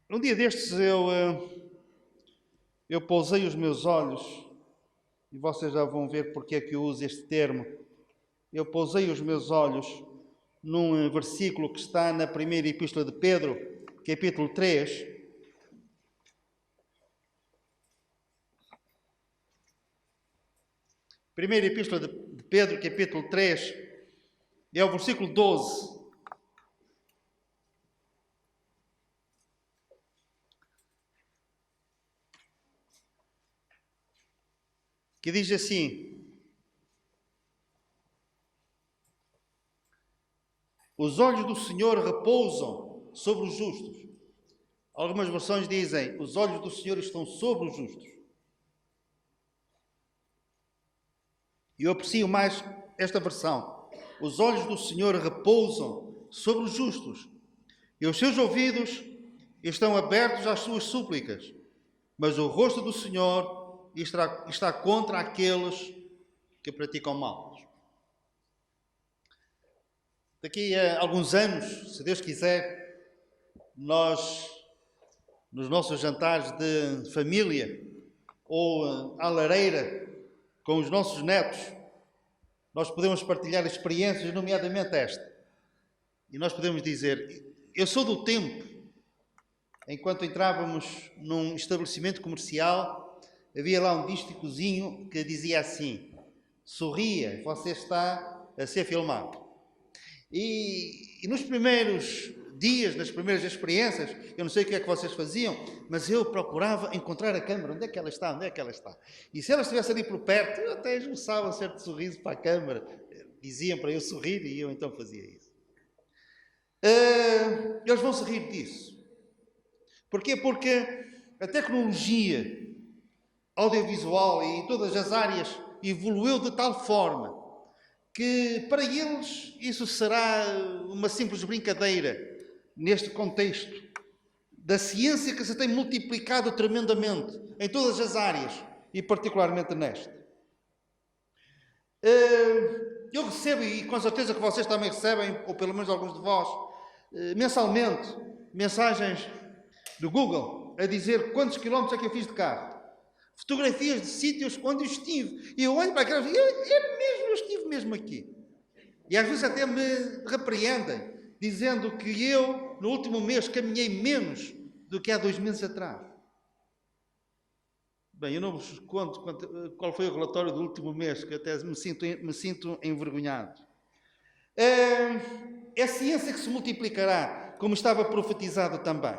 Um dia destes eu pousei os meus olhos, e vocês já vão ver porque é que eu uso este termo. Eu pousei os meus olhos num versículo que está na primeira epístola de Pedro, capítulo 3. Primeira epístola de Pedro, capítulo 3, é o versículo 12. Que diz assim: os olhos do Senhor repousam sobre os justos. Algumas versões dizem: os olhos do Senhor estão sobre os justos. E eu aprecio mais esta versão: os olhos do Senhor repousam sobre os justos, e os seus ouvidos estão abertos às suas súplicas, mas o rosto do Senhor está contra aqueles que praticam mal. Daqui a alguns anos, se Deus quiser, nós, nos nossos jantares de família ou à lareira com os nossos netos, nós podemos partilhar experiências, nomeadamente esta. E nós podemos dizer: eu sou do tempo, enquanto entrávamos num estabelecimento comercial, havia lá um dísticozinho que dizia assim: sorria, você está a ser filmado. E nos primeiros dias, nas primeiras experiências, eu não sei o que é que vocês faziam, mas eu procurava encontrar a câmara. Onde é que ela está? Onde é que ela está? E se ela estivesse ali por perto, eu até esboçava um certo sorriso para a câmara. Diziam para eu sorrir e eu então fazia isso. Eles vão se rir disso. Porquê? Porque a tecnologia audiovisual e em todas as áreas evoluiu de tal forma que para eles isso será uma simples brincadeira neste contexto da ciência que se tem multiplicado tremendamente em todas as áreas e particularmente nesta. Eu recebo, e com certeza que vocês também recebem, ou pelo menos alguns de vós, mensalmente, mensagens do Google a dizer quantos quilómetros é que eu fiz de carro. Fotografias de sítios onde eu estive. E eu olho para aquelas e eu estive mesmo aqui. E às vezes até me repreendem, dizendo que eu, no último mês, caminhei menos do que há 2 meses atrás. Bem, eu não vos conto qual foi o relatório do último mês, que até me sinto envergonhado. É a ciência que se multiplicará, como estava profetizado também.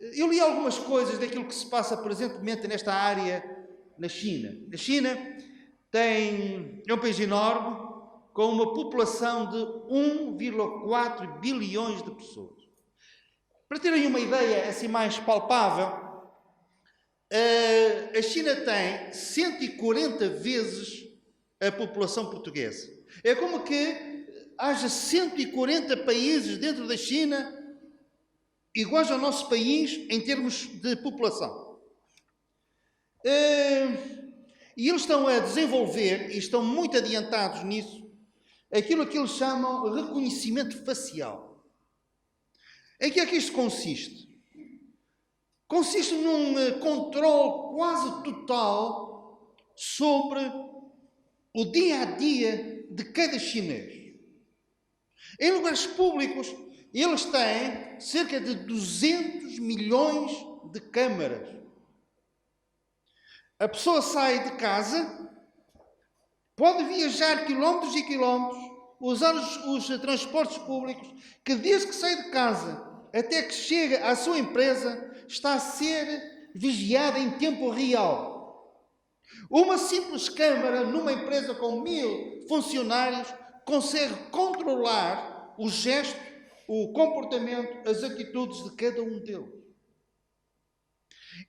Eu li algumas coisas daquilo que se passa presentemente nesta área na China. A China é um país enorme, com uma população de 1,4 bilhões de pessoas. Para terem uma ideia assim mais palpável, a China tem 140 vezes a população portuguesa. É como que haja 140 países dentro da China iguais ao nosso país em termos de população. E eles estão a desenvolver, e estão muito adiantados nisso, aquilo que eles chamam de reconhecimento facial. Em que é que isto consiste? Consiste num controle quase total sobre o dia-a-dia de cada chinês. Em lugares públicos, eles têm cerca de 200 milhões de câmaras. A pessoa sai de casa, pode viajar quilómetros e quilómetros, usar os transportes públicos, que desde que sai de casa até que chega à sua empresa, está a ser vigiada em tempo real. Uma simples câmara numa empresa com 1000 funcionários consegue controlar o gesto, o comportamento, as atitudes de cada um deles.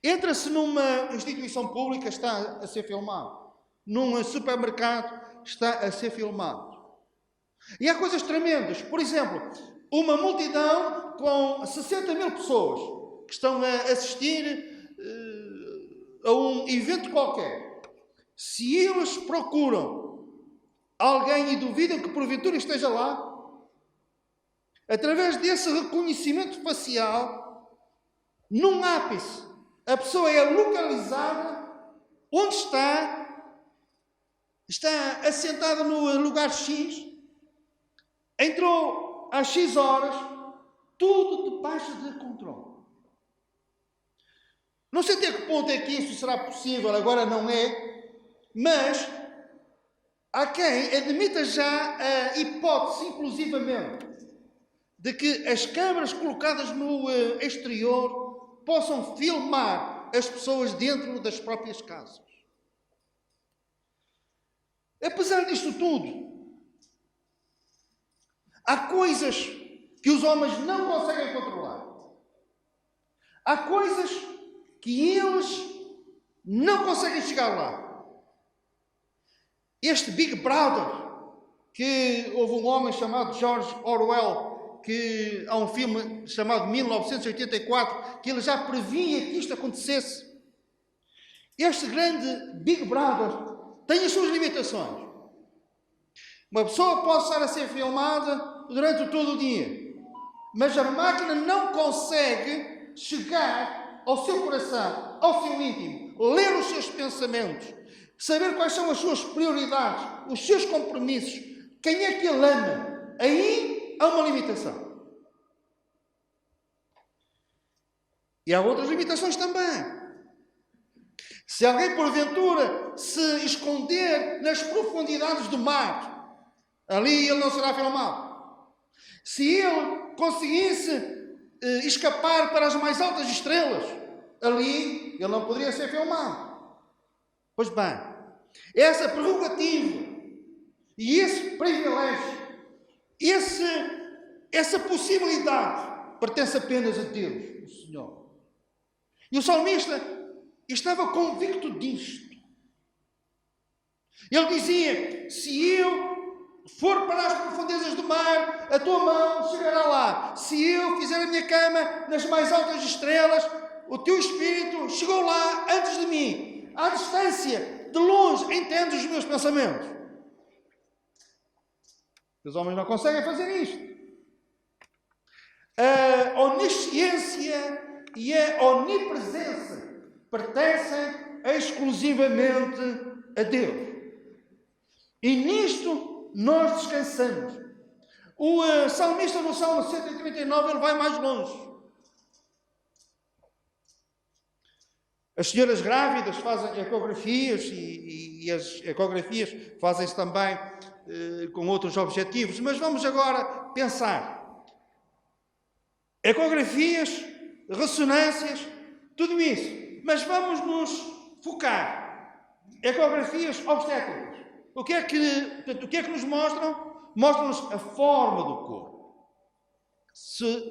Entra-se numa instituição pública, está a ser filmado. Num supermercado, está a ser filmado. E há coisas tremendas. Por exemplo, uma multidão com 60 mil pessoas que estão a assistir a um evento qualquer. Se eles procuram alguém e duvidam que porventura esteja lá, através desse reconhecimento facial, num ápice. A pessoa é localizada onde está assentada no lugar X, entrou às X horas, tudo debaixo de controle. Não sei até que ponto é que isso será possível, agora não é, mas há quem admita já a hipótese, inclusivamente, de que as câmaras colocadas no exterior possam filmar as pessoas dentro das próprias casas. Apesar disto tudo, há coisas que os homens não conseguem controlar. Há coisas que eles não conseguem chegar lá. Este Big Brother, que houve um homem chamado George Orwell, que há um filme chamado 1984, que ele já previa que isto acontecesse. Este grande Big Brother tem as suas limitações. Uma pessoa pode estar a ser filmada durante todo o dia, mas a máquina não consegue chegar ao seu coração, ao seu íntimo, ler os seus pensamentos, saber quais são as suas prioridades, os seus compromissos, quem é que ele ama. Aí há uma limitação. E há outras limitações também. Se alguém, porventura, se esconder nas profundidades do mar, ali ele não será filmado. Se ele conseguisse escapar para as mais altas estrelas, ali ele não poderia ser filmado. Pois bem, essa prerrogativa e esse privilégio, essa possibilidade pertence apenas a Deus, o Senhor. E o salmista estava convicto disto. Ele dizia: se eu for para as profundezas do mar, a tua mão chegará lá. Se eu fizer a minha cama nas mais altas estrelas, o teu Espírito chegou lá antes de mim. À distância, de longe, entende os meus pensamentos. Os homens não conseguem fazer isto. A onisciência e a onipresença pertencem exclusivamente a Deus. E nisto nós descansamos. O salmista no Salmo 139, ele vai mais longe. As senhoras grávidas fazem ecografias e as ecografias fazem-se também com outros objetivos. Mas vamos agora pensar. Ecografias, ressonâncias, tudo isso. Mas vamos nos focar. Ecografias obstétricas. O que é que nos mostram? Mostram-nos a forma do corpo.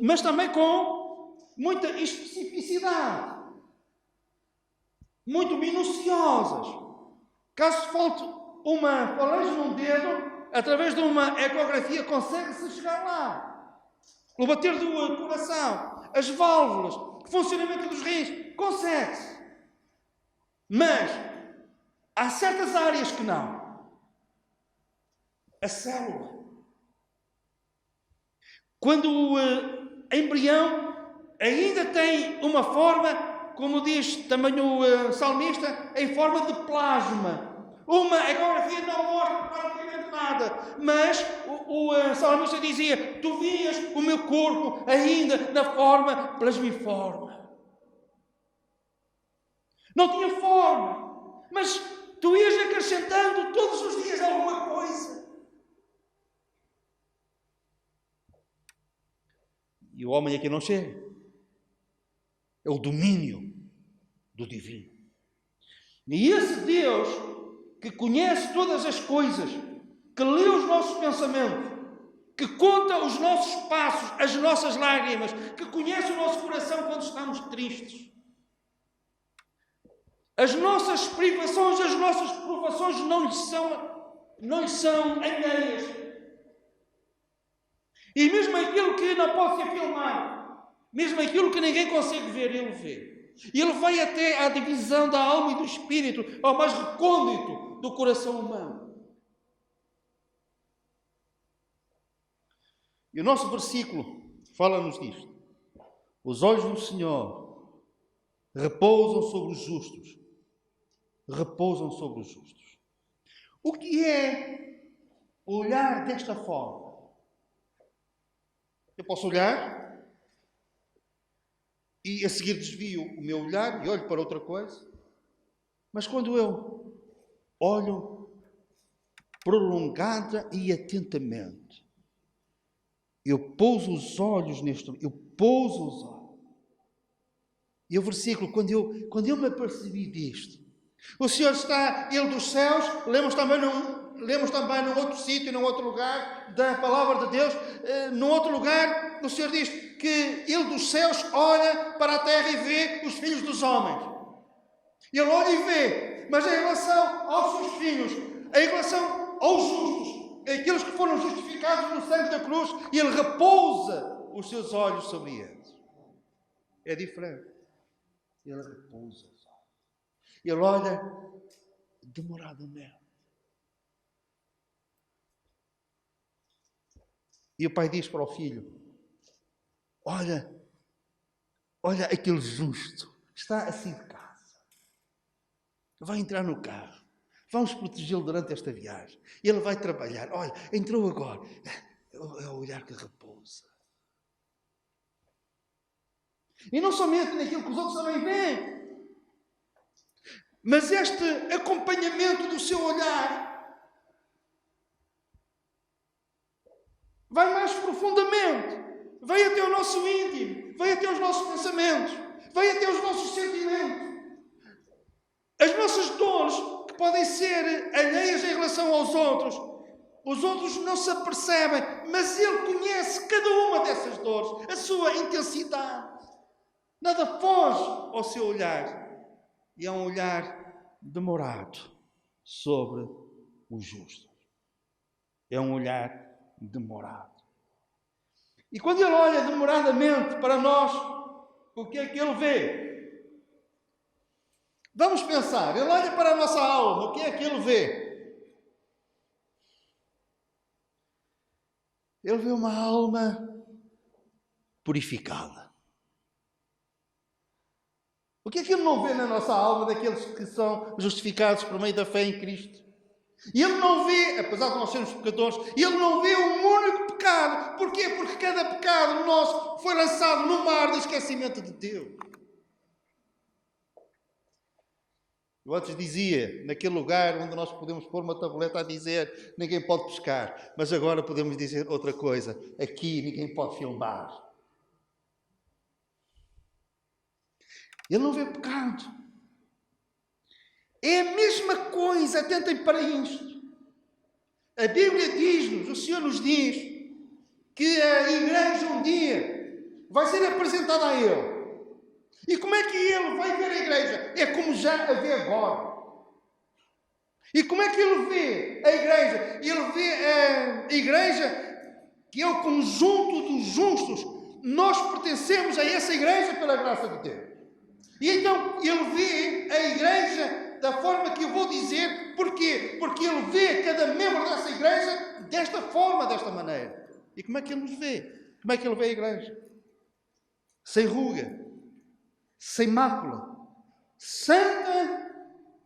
Mas também com muita especificidade. Muito minuciosas. Caso falte uma falange num dedo, através de uma ecografia consegue-se chegar lá. O bater do coração, as válvulas, o funcionamento dos rins, consegue-se. Mas há certas áreas que não. A célula. Quando o embrião ainda tem uma forma, como diz também o salmista, em forma de plasma. Uma ecografia não mostra praticamente nada, mas o salmista dizia: tu vias o meu corpo ainda na forma plasmiforme. Não tinha forma, mas tu ias acrescentando todos os dias alguma coisa. E o homem aqui não chega. É o domínio do divino. E esse Deus que conhece todas as coisas, que lê os nossos pensamentos, que conta os nossos passos, as nossas lágrimas, que conhece o nosso coração quando estamos tristes. As nossas privações, as nossas provações não lhe são alheias. E mesmo aquilo que não pode ser filmado, mesmo aquilo que ninguém consegue ver, ele vê. E ele vai até à divisão da alma e do espírito, ao mais recôndito do coração humano. E o nosso versículo fala-nos disto. Os olhos do Senhor repousam sobre os justos. Repousam sobre os justos. O que é olhar desta forma? Eu posso olhar e a seguir desvio o meu olhar e olho para outra coisa. Mas quando eu olho prolongada e atentamente, eu pouso os olhos neste... Eu pouso os olhos. E o versículo, quando eu me apercebi disto, o Senhor está, Ele dos céus, lemos também num outro sítio, num outro lugar da palavra de Deus, num outro lugar, o Senhor diz que Ele dos céus olha para a terra e vê os filhos dos homens. Ele olha e vê, mas em relação aos seus filhos, em relação aos justos, aqueles que foram justificados no sangue da cruz, Ele repousa os seus olhos sobre eles. É diferente. Ele repousa os olhos. Ele olha demoradamente. E o pai diz para o filho: olha aquele justo, está assim de casa. Vai entrar no carro. Vamos protegê-lo durante esta viagem. Ele vai trabalhar. Olha, entrou agora. É o olhar que repousa. E não somente naquilo que os outros também veem, mas este acompanhamento do seu olhar vai mais profundamente, vai até o nosso íntimo, vai até os nossos pensamentos, vai até os nossos sentimentos. As nossas dores, que podem ser alheias em relação aos outros, os outros não se apercebem, mas Ele conhece cada uma dessas dores, a sua intensidade. Nada foge ao seu olhar. E é um olhar demorado sobre os justos. É um olhar demorado. E quando Ele olha demoradamente para nós, o que é que Ele vê? Vamos pensar. Ele olha para a nossa alma, o que é que Ele vê? Ele vê uma alma purificada. O que é que Ele não vê na nossa alma daqueles que são justificados por meio da fé em Cristo? E Ele não vê, apesar de nós sermos pecadores, Ele não vê um único pecado. Porquê? Porque cada pecado nosso foi lançado no mar de esquecimento de Deus. Eu antes dizia, naquele lugar onde nós podemos pôr uma tableta a dizer ninguém pode pescar, mas agora podemos dizer outra coisa: aqui ninguém pode filmar. Ele não vê pecado. É a mesma coisa, atentem para isto. A Bíblia diz-nos, o Senhor nos diz, que a igreja um dia vai ser apresentada a Ele. E como é que Ele vai ver a igreja? É como já a vê agora. E como é que Ele vê a igreja? Ele vê a igreja que é o conjunto dos justos. Nós pertencemos a essa igreja pela graça de Deus. E então Ele vê a igreja da forma que eu vou dizer. Porquê? Porque Ele vê cada membro dessa igreja desta forma, desta maneira. E como é que Ele nos vê? Como é que Ele vê a igreja? Sem ruga, sem mácula, santa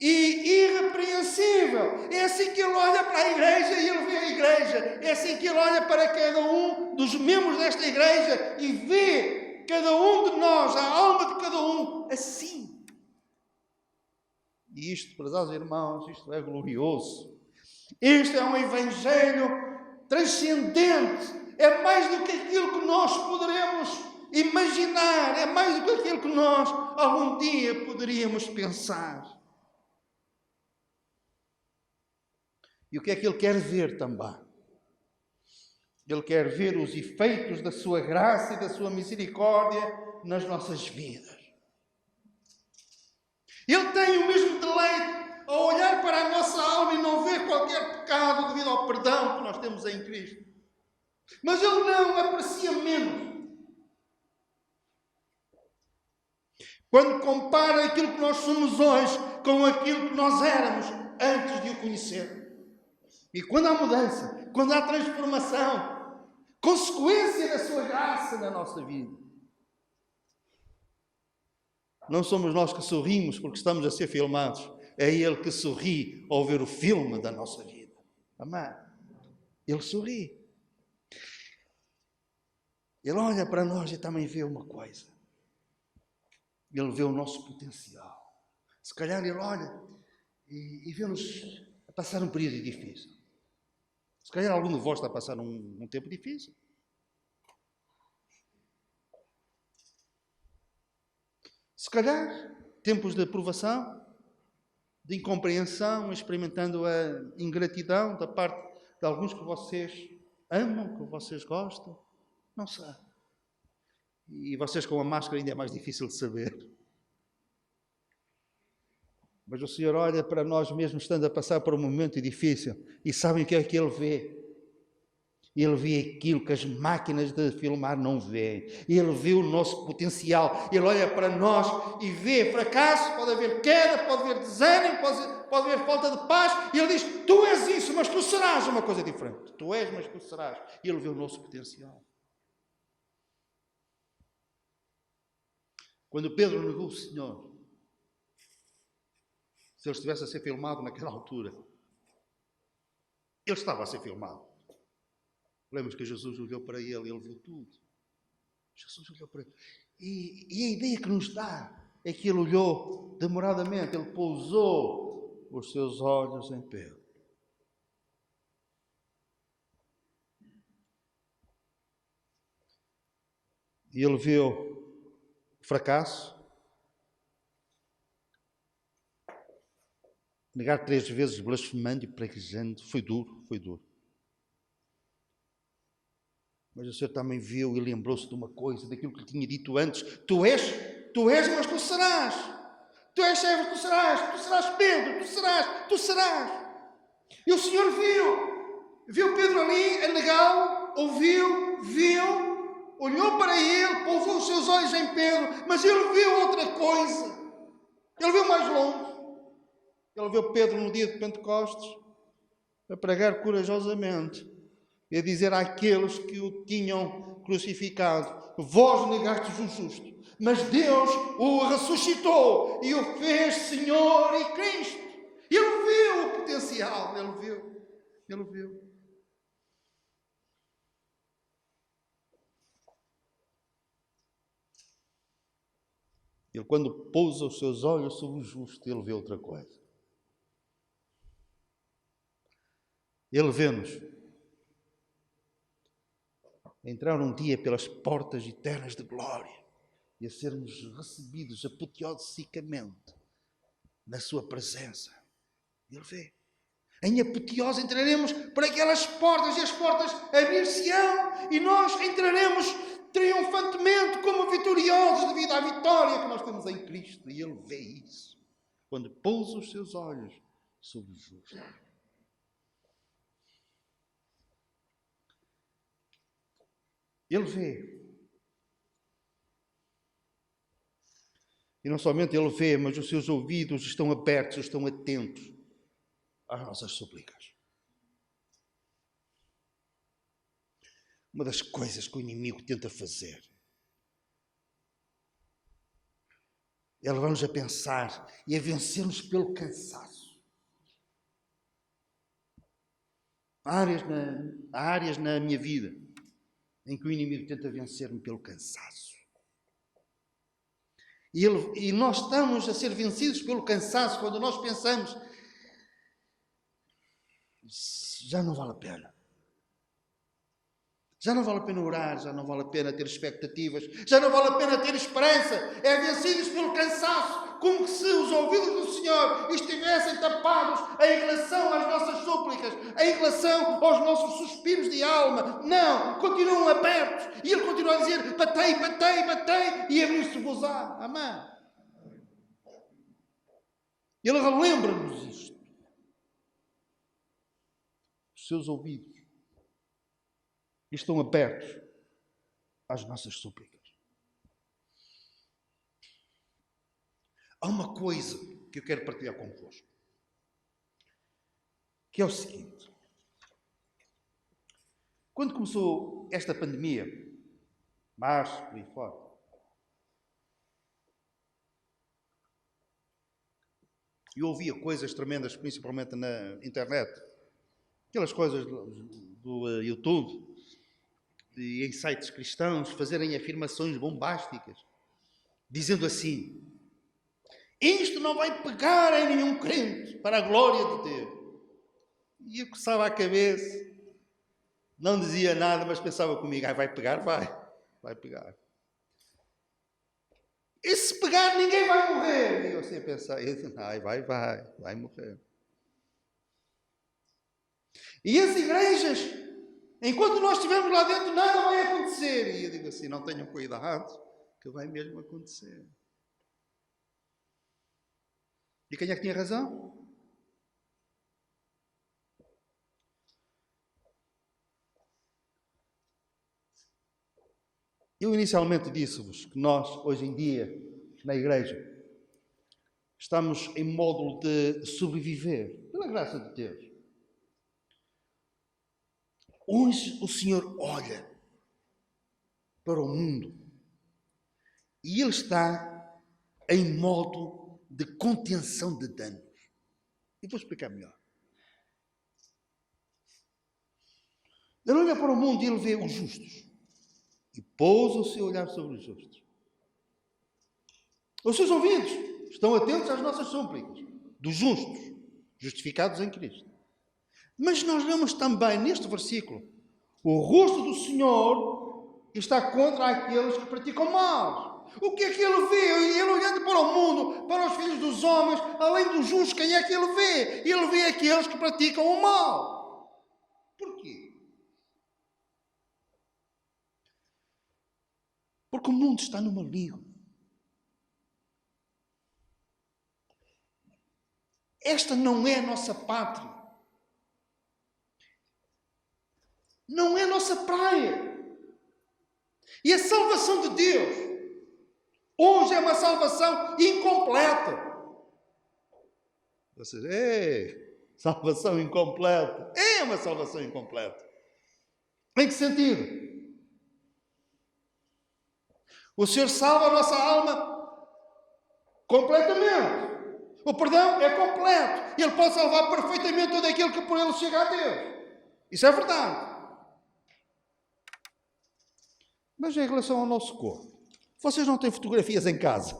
e irrepreensível. É assim que Ele olha para a igreja e Ele vê a igreja. É assim que Ele olha para cada um dos membros desta igreja e vê cada um de nós, a alma de cada um, assim. E isto, prezados irmãos, isto é glorioso. Este é um evangelho transcendente. É mais do que aquilo que nós poderemos imaginar. É mais do que aquilo que nós algum dia poderíamos pensar. E o que é que Ele quer ver também? Ele quer ver os efeitos da sua graça e da sua misericórdia nas nossas vidas. Ele tem o mesmo deleite a olhar para a nossa alma e não ver qualquer pecado devido ao perdão que nós temos em Cristo. Mas Ele não aprecia menos. Quando compara aquilo que nós somos hoje com aquilo que nós éramos antes de o conhecer. E quando há mudança, quando há transformação, consequência da sua graça na nossa vida, não somos nós que sorrimos porque estamos a ser filmados. É Ele que sorri ao ver o filme da nossa vida. Amém? Ele sorri. Ele olha para nós e também vê uma coisa. Ele vê o nosso potencial. Se calhar Ele olha e vê-nos a passar um período difícil. Se calhar algum de vós está a passar um tempo difícil. Se calhar tempos de aprovação, de incompreensão, experimentando a ingratidão da parte de alguns que vocês amam, que vocês gostam. Não sei. E vocês com a máscara ainda é mais difícil de saber. Mas o Senhor olha para nós mesmo estando a passar por um momento difícil e sabem o que é que Ele vê? Ele vê aquilo que as máquinas de filmar não veem. Ele vê o nosso potencial. Ele olha para nós e vê fracasso, pode haver queda, pode haver desânimo, pode haver falta de paz. E Ele diz, tu és isso, mas tu serás uma coisa diferente. Tu és, mas tu serás. E Ele vê o nosso potencial. Quando Pedro negou o Senhor, se ele estivesse a ser filmado naquela altura, ele estava a ser filmado. Lembras que Jesus olhou para ele e ele viu tudo. Jesus olhou para ele. E a ideia que nos dá é que ele olhou demoradamente, ele pousou os seus olhos em Pedro. E ele viu fracasso, negar 3 vezes blasfemando e praguejando. Foi duro, foi duro. Mas o Senhor também viu e lembrou-se de uma coisa, daquilo que lhe tinha dito antes. Tu és, mas tu serás. Tu és servo, tu serás Pedro, tu serás. E o Senhor viu Pedro ali a negá-lo, viu, olhou para ele, pousou os seus olhos em Pedro, mas ele viu outra coisa. Ele viu mais longe. Ele viu Pedro no dia de Pentecostes a pregar corajosamente e a dizer àqueles que o tinham crucificado, vós negastes o justo, mas Deus o ressuscitou e o fez Senhor e Cristo. Ele viu o potencial, ele viu. Ele, quando pousa os seus olhos sobre o justo, ele vê outra coisa. Ele vê-nos entrar um dia pelas portas eternas de glória e a sermos recebidos apoteosicamente na sua presença. Ele vê. Em apoteose entraremos por aquelas portas e as portas abrir-se-ão e nós entraremos triunfantemente como vitoriosos devido à vitória que nós temos em Cristo. E Ele vê isso quando pousa os seus olhos sobre o justo. Ele vê. E não somente ele vê, mas os seus ouvidos estão abertos, estão atentos às nossas súplicas. Uma das coisas que o inimigo tenta fazer é levar-nos a pensar e a vencer-nos pelo cansaço. Há áreas na minha vida em que o inimigo tenta vencer-me pelo cansaço. E nós estamos a ser vencidos pelo cansaço quando nós pensamos, já não vale a pena. Já não vale a pena orar, já não vale a pena ter expectativas, já não vale a pena ter esperança. É vencidos pelo cansaço, como se os ouvidos do Senhor estivessem tapados em relação às nossas súplicas, em relação aos nossos suspiros de alma. Não, continuam abertos. E Ele continua a dizer, batei, e abrir-se-vos-á. Amém. Ele relembra-nos isto. Os seus ouvidos estão abertos às nossas súplicas. Há uma coisa que eu quero partilhar convosco, que é o seguinte. Quando começou esta pandemia, março, por aí fora, Eu ouvia coisas tremendas, principalmente na internet. Aquelas coisas do YouTube, de em sites cristãos, fazerem afirmações bombásticas, dizendo assim: isto não vai pegar em nenhum crente, para a glória de Deus. E eu coçava a cabeça, não dizia nada, mas pensava comigo: vai pegar? Vai pegar. E se pegar, ninguém vai morrer. E eu assim a pensar: vai morrer. E as igrejas, enquanto nós estivermos lá dentro, nada vai acontecer. E eu digo assim: não tenham cuidado, que vai mesmo acontecer. E quem é que tinha razão? Eu inicialmente disse-vos que nós, hoje em dia, na igreja, estamos em módulo de sobreviver, pela graça de Deus. Hoje o Senhor olha para o mundo e Ele está em modo de contenção de danos. E vou explicar melhor. Ele olha para o mundo e Ele vê os justos e pousa o seu olhar sobre os justos. Os seus ouvidos estão atentos às nossas súplicas dos justos, justificados em Cristo. Mas nós lemos também neste versículo: o rosto do Senhor está contra aqueles que praticam mal. O que é que Ele vê? Ele olhando para o mundo, para os filhos dos homens, além dos justos, quem é que Ele vê? Ele vê aqueles que praticam o mal. Porquê? Porque o mundo está no maligno. Esta não é a nossa pátria. Não é a nossa praia. E a salvação de Deus hoje é uma salvação incompleta. Vocês, salvação incompleta. É uma salvação incompleta. Em que sentido? O Senhor salva a nossa alma completamente. O perdão é completo. Ele pode salvar perfeitamente todo aquele que por Ele chega a Deus. Isso é verdade. Mas em relação ao nosso corpo, vocês não têm fotografias em casa?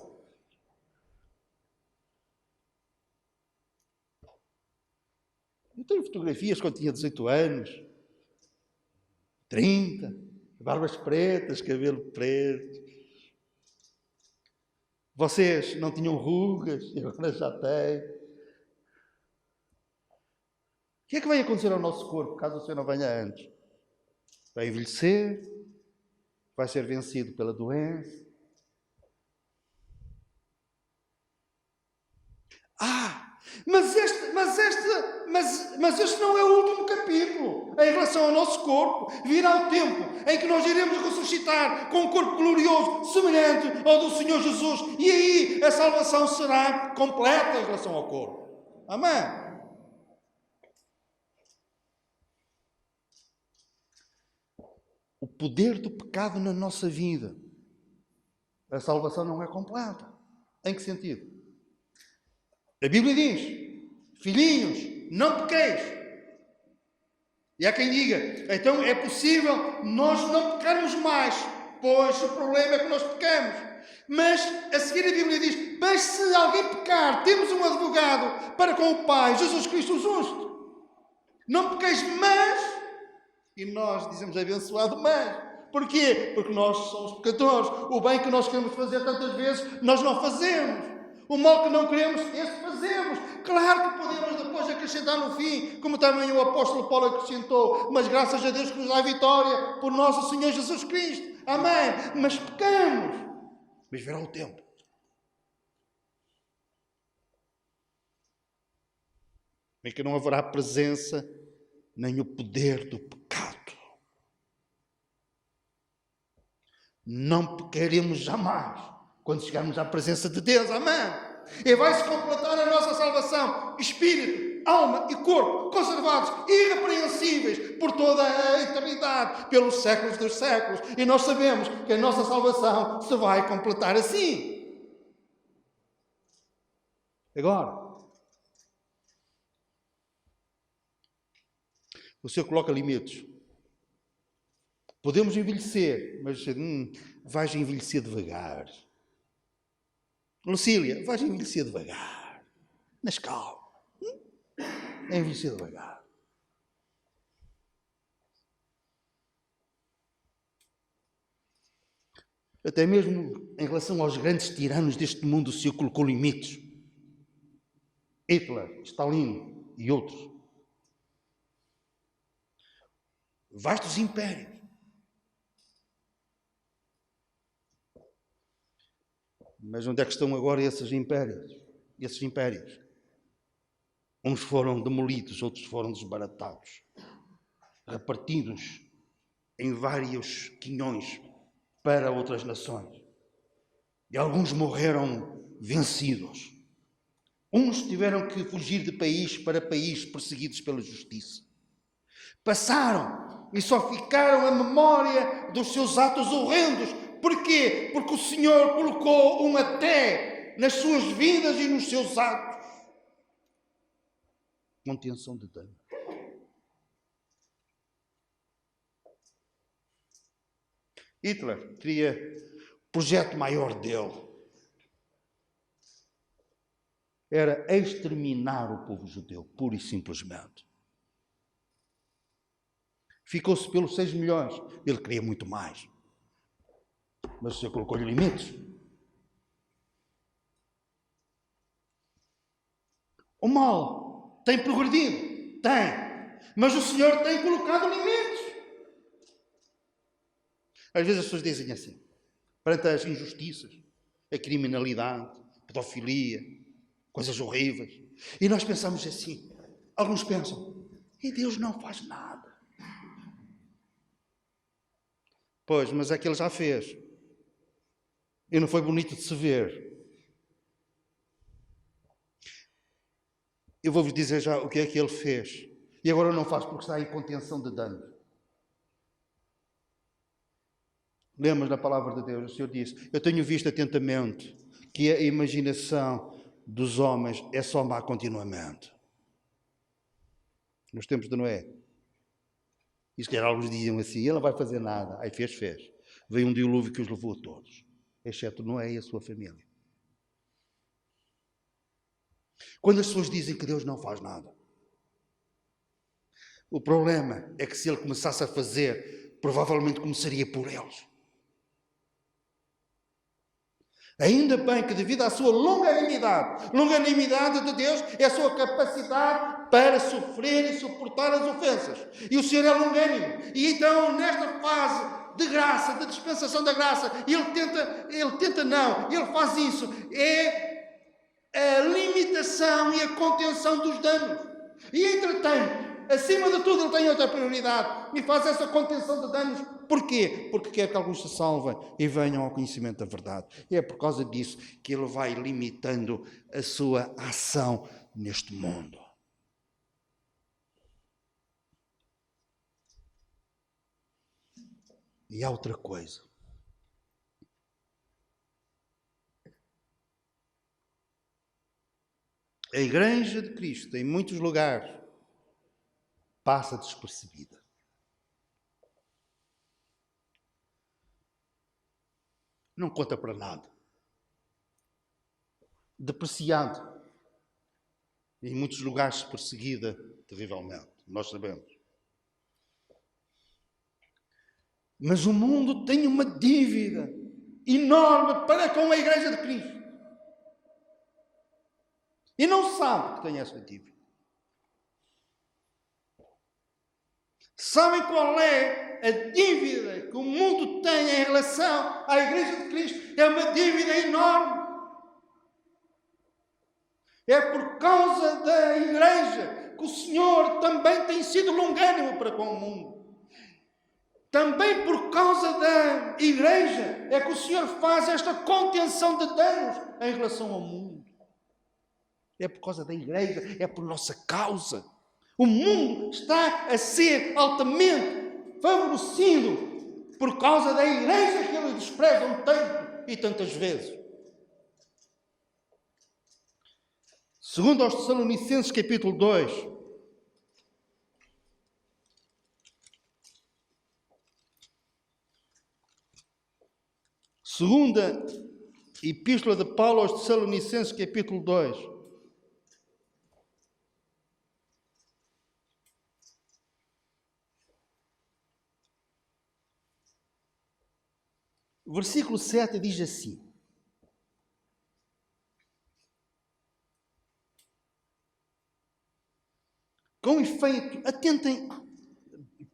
Eu tenho fotografias quando tinha 18 anos, 30, barbas pretas, cabelo preto. Vocês não tinham rugas e agora já têm. O que é que vai acontecer ao nosso corpo caso o Senhor não venha antes? Vai envelhecer, vai ser vencido pela doença. Mas este não é o último capítulo. Em relação ao nosso corpo, virá o tempo em que nós iremos ressuscitar com um corpo glorioso, semelhante ao do Senhor Jesus. E aí a salvação será completa em relação ao corpo. Amém? O poder do pecado na nossa vida. A salvação não é completa. Em que sentido? A Bíblia diz: filhinhos, não pequeis. E há quem diga: então é possível nós não pecarmos mais, pois o problema é que nós pecamos. Mas a seguir a Bíblia diz: mas se alguém pecar, temos um advogado para com o Pai, Jesus Cristo o justo. Não pequeis, mas... E nós dizemos abençoado, mas... Porquê? Porque nós somos pecadores. O bem que nós queremos fazer tantas vezes, nós não fazemos. O mal que não queremos, esse fazemos. Claro que podemos depois acrescentar no fim, como também o apóstolo Paulo acrescentou, mas graças a Deus que nos dá a vitória por nosso Senhor Jesus Cristo. Amém. Mas pecamos. Mas virá o tempo em que não haverá presença nem o poder do pecado. Não pecaremos jamais quando chegarmos à presença de Deus. Amém? E vai-se completar a nossa salvação, espírito, alma e corpo, conservados, irrepreensíveis por toda a eternidade, pelos séculos dos séculos. E nós sabemos que a nossa salvação se vai completar assim. Agora, O Senhor coloca limites. Podemos envelhecer, mas vais envelhecer devagar. Lucília, vais envelhecer devagar. Nas calma. Envelhecer devagar. Até mesmo em relação aos grandes tiranos deste mundo, o Senhor colocou limites. Hitler, Stalin e outros. Vastos impérios. Mas onde é que estão agora esses impérios? Uns foram demolidos, outros foram desbaratados, repartidos em vários quinhões para outras nações. E alguns morreram vencidos. Uns tiveram que fugir de país para país, perseguidos pela justiça. Passaram e só ficaram a memória dos seus atos horrendos. Porquê? Porque o Senhor colocou um até nas suas vidas e nos seus atos. Contenção de dano. Hitler queria o projeto maior dele. Era exterminar o povo judeu, pura e simplesmente. Ficou-se pelos 6 milhões. Ele queria muito mais. Mas o Senhor colocou-lhe limites. O mal tem progredido? Tem. Mas o Senhor tem colocado limites. Às vezes as pessoas dizem assim, perante as injustiças, a criminalidade, a pedofilia, coisas horríveis. E nós pensamos assim, alguns pensam, e Deus não faz nada. Pois, mas é que Ele já fez. E não foi bonito de se ver. Eu vou-vos dizer já o que é que Ele fez. E agora não faz porque está em contenção de danos. Lemos na palavra de Deus, o Senhor disse, eu tenho visto atentamente que a imaginação dos homens é só má continuamente. Nos tempos de Noé. E se calhar alguns diziam assim, ele não vai fazer nada. Aí fez. Veio um dilúvio que os levou a todos, exceto Noé e a sua família. Quando as pessoas dizem que Deus não faz nada, o problema é que se Ele começasse a fazer, provavelmente começaria por eles. Ainda bem que devido à sua longanimidade de Deus é a sua capacidade para sofrer e suportar as ofensas. E o Senhor é longânimo. E então, nesta fase de graça, de dispensação da graça, ele faz isso. É a limitação e a contenção dos danos. E, entretanto, acima de tudo, ele tem outra prioridade e faz essa contenção de danos. Porquê? Porque quer que alguns se salvem e venham ao conhecimento da verdade. E é por causa disso que ele vai limitando a sua ação neste mundo. E há outra coisa. A Igreja de Cristo, em muitos lugares, passa despercebida. Não conta para nada. Depreciado. Em muitos lugares perseguida terrivelmente. Nós sabemos. Mas o mundo tem uma dívida enorme para com a Igreja de Cristo. E não sabe que tem essa dívida. Sabem qual é a dívida que o mundo tem em relação à Igreja de Cristo? É uma dívida enorme. É por causa da Igreja que o Senhor também tem sido longânimo para com o mundo. Também por causa da Igreja é que o Senhor faz esta contenção de danos em relação ao mundo. É por causa da Igreja, é por nossa causa. O mundo está a ser altamente favorecido por causa da Igreja que eles desprezam tanto e tantas vezes. Segundo aos Tessalonicenses, capítulo 2. Segunda Epístola de Paulo aos Tessalonicenses, capítulo 2. O versículo 7 diz assim: com efeito, atentem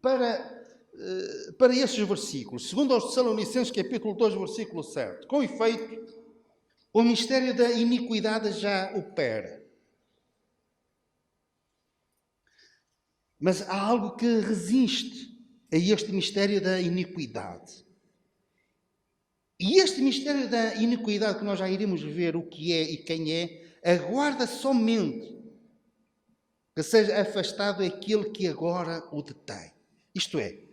para estes versículos. Segundo aos Tessalonicenses, capítulo 2, versículo 7. Com efeito, o mistério da iniquidade já opera. Mas há algo que resiste a este mistério da iniquidade. E este mistério da iniquidade, que nós já iremos ver o que é e quem é, aguarda somente que seja afastado aquele que agora o detém. Isto é,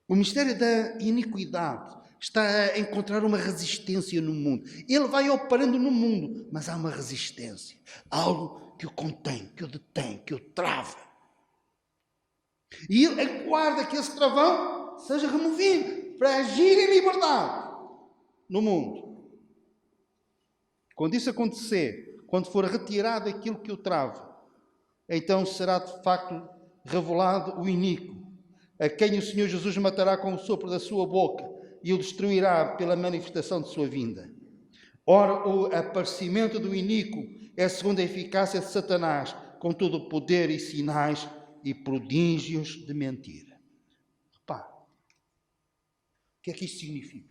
o mistério da iniquidade está a encontrar uma resistência no mundo. Ele vai operando no mundo, mas há uma resistência. Algo que o contém, que o detém, que o trava. E ele aguarda que esse travão seja removido para agir em liberdade no mundo. Quando isso acontecer, quando for retirado aquilo que o trava, então será de facto revelado o iníquo, a quem o Senhor Jesus matará com o sopro da sua boca e o destruirá pela manifestação de sua vinda. Ora, o aparecimento do iníquo é segundo a eficácia de Satanás, com todo o poder e sinais e prodígios de mentira. Repare, o que é que isto significa?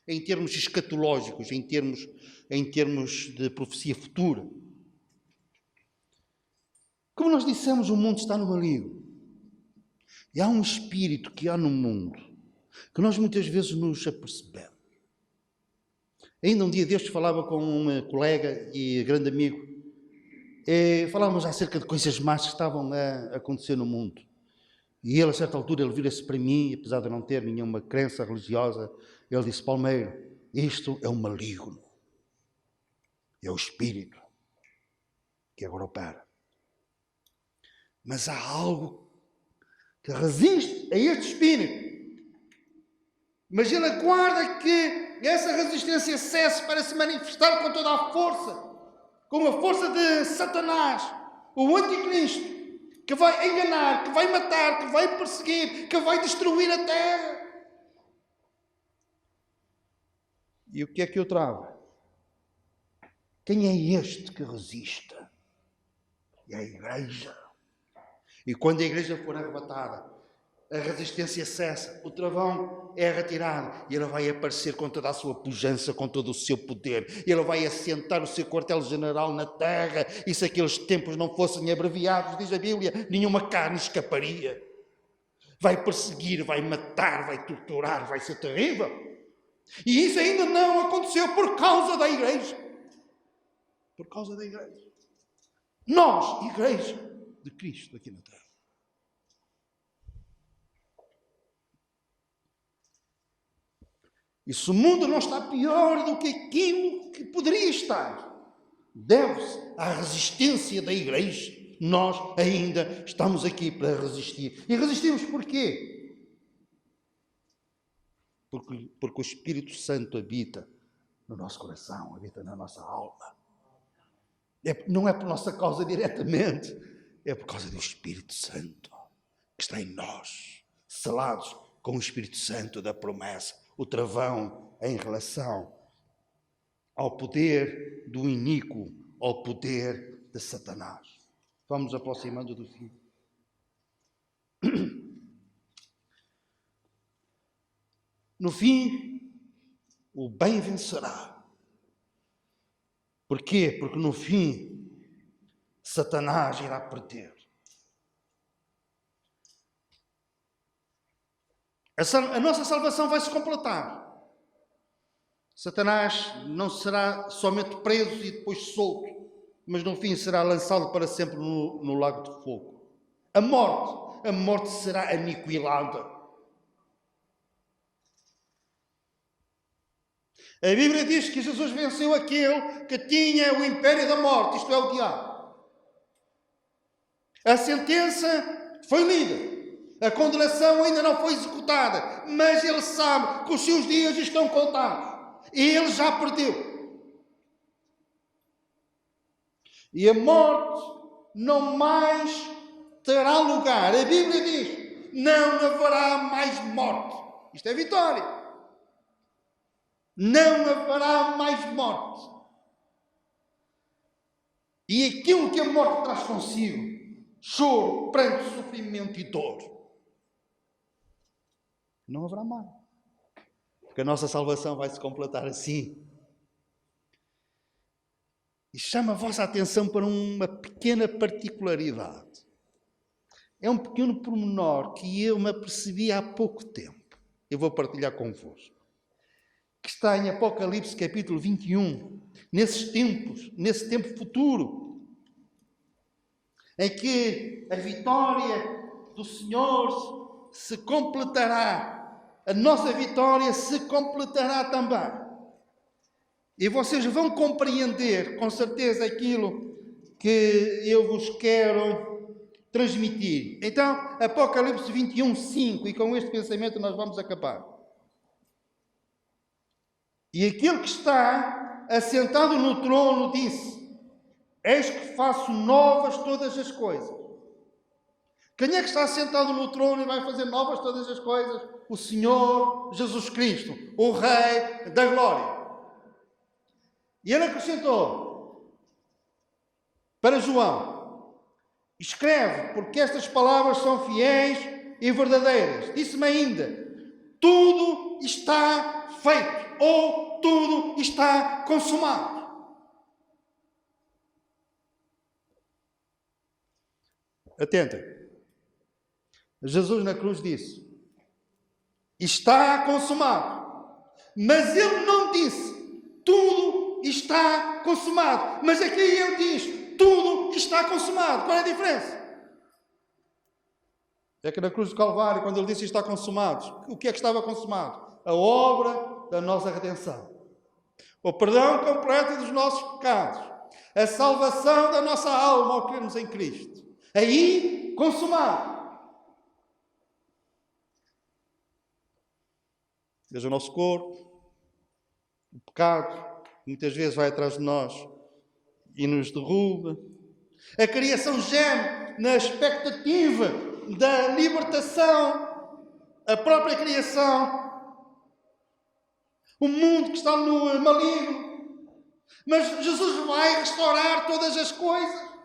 Em termos escatológicos, em termos de profecia futura. Como nós dissemos, o mundo está no maligno. E há um espírito que há no mundo que nós muitas vezes nos apercebemos. Ainda um dia destes falava com uma colega e grande amigo. Falávamos acerca de coisas más que estavam a acontecer no mundo. E ele, a certa altura, ele vira-se para mim, apesar de não ter nenhuma crença religiosa, ele disse: Palmeiro, isto é o maligno. É o espírito que agora opera. Mas há algo que resiste a este espírito. Mas ele aguarda que essa resistência cesse para se manifestar com toda a força, com a força de Satanás, o anticristo, que vai enganar, que vai matar, que vai perseguir, que vai destruir a terra. E o que é que o trava? Quem é este que resiste? É a igreja. E quando a igreja for arrebatada, a resistência cessa, o travão é retirado e ele vai aparecer com toda a sua pujança, com todo o seu poder. Ele vai assentar o seu quartel-general na terra, e se aqueles tempos não fossem abreviados, diz a Bíblia, nenhuma carne escaparia. Vai perseguir, vai matar, vai torturar, vai ser terrível. E isso ainda não aconteceu por causa da igreja. Por causa da igreja. Nós, igreja de Cristo aqui na terra. E se o mundo não está pior do que aquilo que poderia estar, deve-se à resistência da igreja. Nós ainda estamos aqui para resistir. E resistimos porquê? Porque o Espírito Santo habita no nosso coração, habita na nossa alma. Não é por nossa causa diretamente, é por causa do Espírito Santo que está em nós, selados com o Espírito Santo da promessa, o travão em relação ao poder do iníquo, ao poder de Satanás. Vamos aproximando do fim. No fim, o bem vencerá. Porquê? Porque no fim, Satanás irá perder. A nossa salvação vai se completar. Satanás não será somente preso e depois solto, mas no fim será lançado para sempre no lago de fogo. A morte será aniquilada. A Bíblia diz que Jesus venceu aquele que tinha o império da morte, isto é, o diabo. A sentença foi lida. A condenação ainda não foi executada, mas ele sabe que os seus dias estão contados. Ele já perdeu. E a morte não mais terá lugar. A Bíblia diz: não haverá mais morte. Isto é vitória. Não haverá mais morte. E aquilo que a morte traz consigo: choro, pranto, sofrimento e dor. Não haverá mais. Porque a nossa salvação vai se completar assim. E chama a vossa atenção para uma pequena particularidade. É um pequeno pormenor que eu me apercebi há pouco tempo. Eu vou partilhar convosco. Que está em Apocalipse capítulo 21. Nesse tempo futuro, em que a vitória do Senhor se completará. A nossa vitória se completará também. E vocês vão compreender, com certeza, aquilo que eu vos quero transmitir. Então, Apocalipse 21, 5, e com este pensamento nós vamos acabar. E aquele que está assentado no trono disse: eis que faço novas todas as coisas. Quem é que está assentado no trono e vai fazer novas todas as coisas? O Senhor Jesus Cristo, o Rei da Glória. E ele acrescentou para João: escreve, porque estas palavras são fiéis e verdadeiras. Disse-me ainda: tudo está feito, ou tudo está consumado. Atentem. Jesus na cruz disse: está consumado. Mas ele não disse: tudo está consumado. Mas aqui ele diz: tudo está consumado. Qual é a diferença? É que na cruz do Calvário, quando ele disse está consumado, o que é que estava consumado? A obra da nossa redenção. O perdão completo dos nossos pecados. A salvação da nossa alma ao crermos em Cristo. Aí, consumado. Veja o nosso corpo, o pecado, muitas vezes vai atrás de nós e nos derruba. A criação geme na expectativa da libertação, a própria criação, o mundo que está no maligno. Mas Jesus vai restaurar todas as coisas.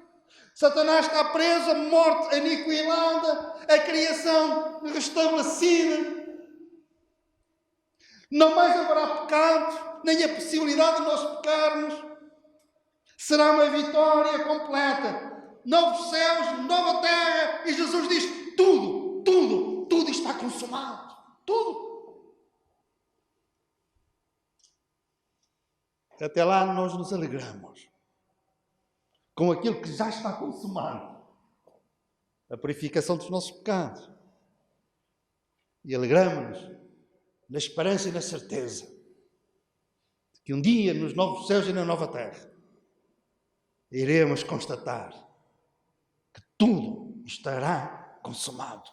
Satanás está preso, a morte aniquilada, a criação restabelecida. Não mais haverá pecado, nem a possibilidade de nós pecarmos. Será uma vitória completa. Novos céus, nova terra. E Jesus diz: tudo está consumado. Tudo. Até lá nós nos alegramos com aquilo que já está consumado. A purificação dos nossos pecados. E alegramos-nos na esperança e na certeza de que um dia, nos novos céus e na nova terra, iremos constatar que tudo estará consumado.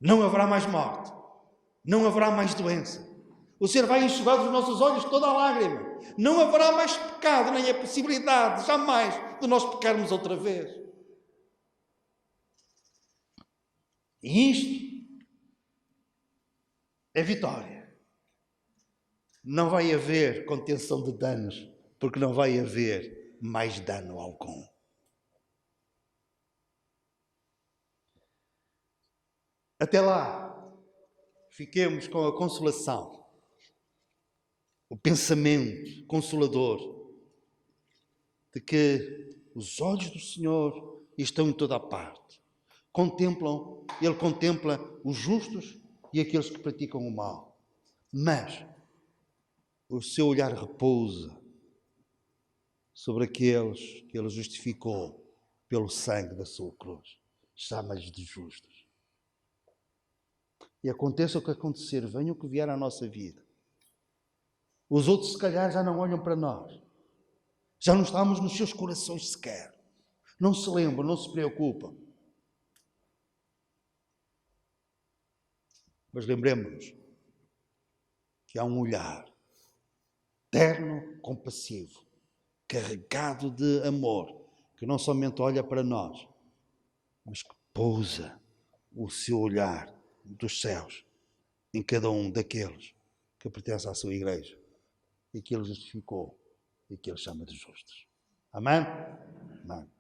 Não haverá mais morte. Não haverá mais doença. O Senhor vai enxugar dos nossos olhos toda a lágrima. Não haverá mais pecado, nem a possibilidade, jamais, de nós pecarmos outra vez. E isto é vitória. Não vai haver contenção de danos, porque não vai haver mais dano algum. Até lá, fiquemos com a consolação, o pensamento consolador de que os olhos do Senhor estão em toda a parte. Ele contempla os justos e aqueles que praticam o mal. Mas o seu olhar repousa sobre aqueles que ele justificou pelo sangue da sua cruz. Chama-lhes de justos. E aconteça o que acontecer, venha o que vier à nossa vida. Os outros, se calhar, já não olham para nós. Já não estamos nos seus corações sequer. Não se lembram, não se preocupam. Mas lembremos-nos que há um olhar terno, compassivo, carregado de amor, que não somente olha para nós, mas que pousa o seu olhar dos céus em cada um daqueles que pertence à sua igreja e que ele justificou e que ele chama de justos. Amém? Amém.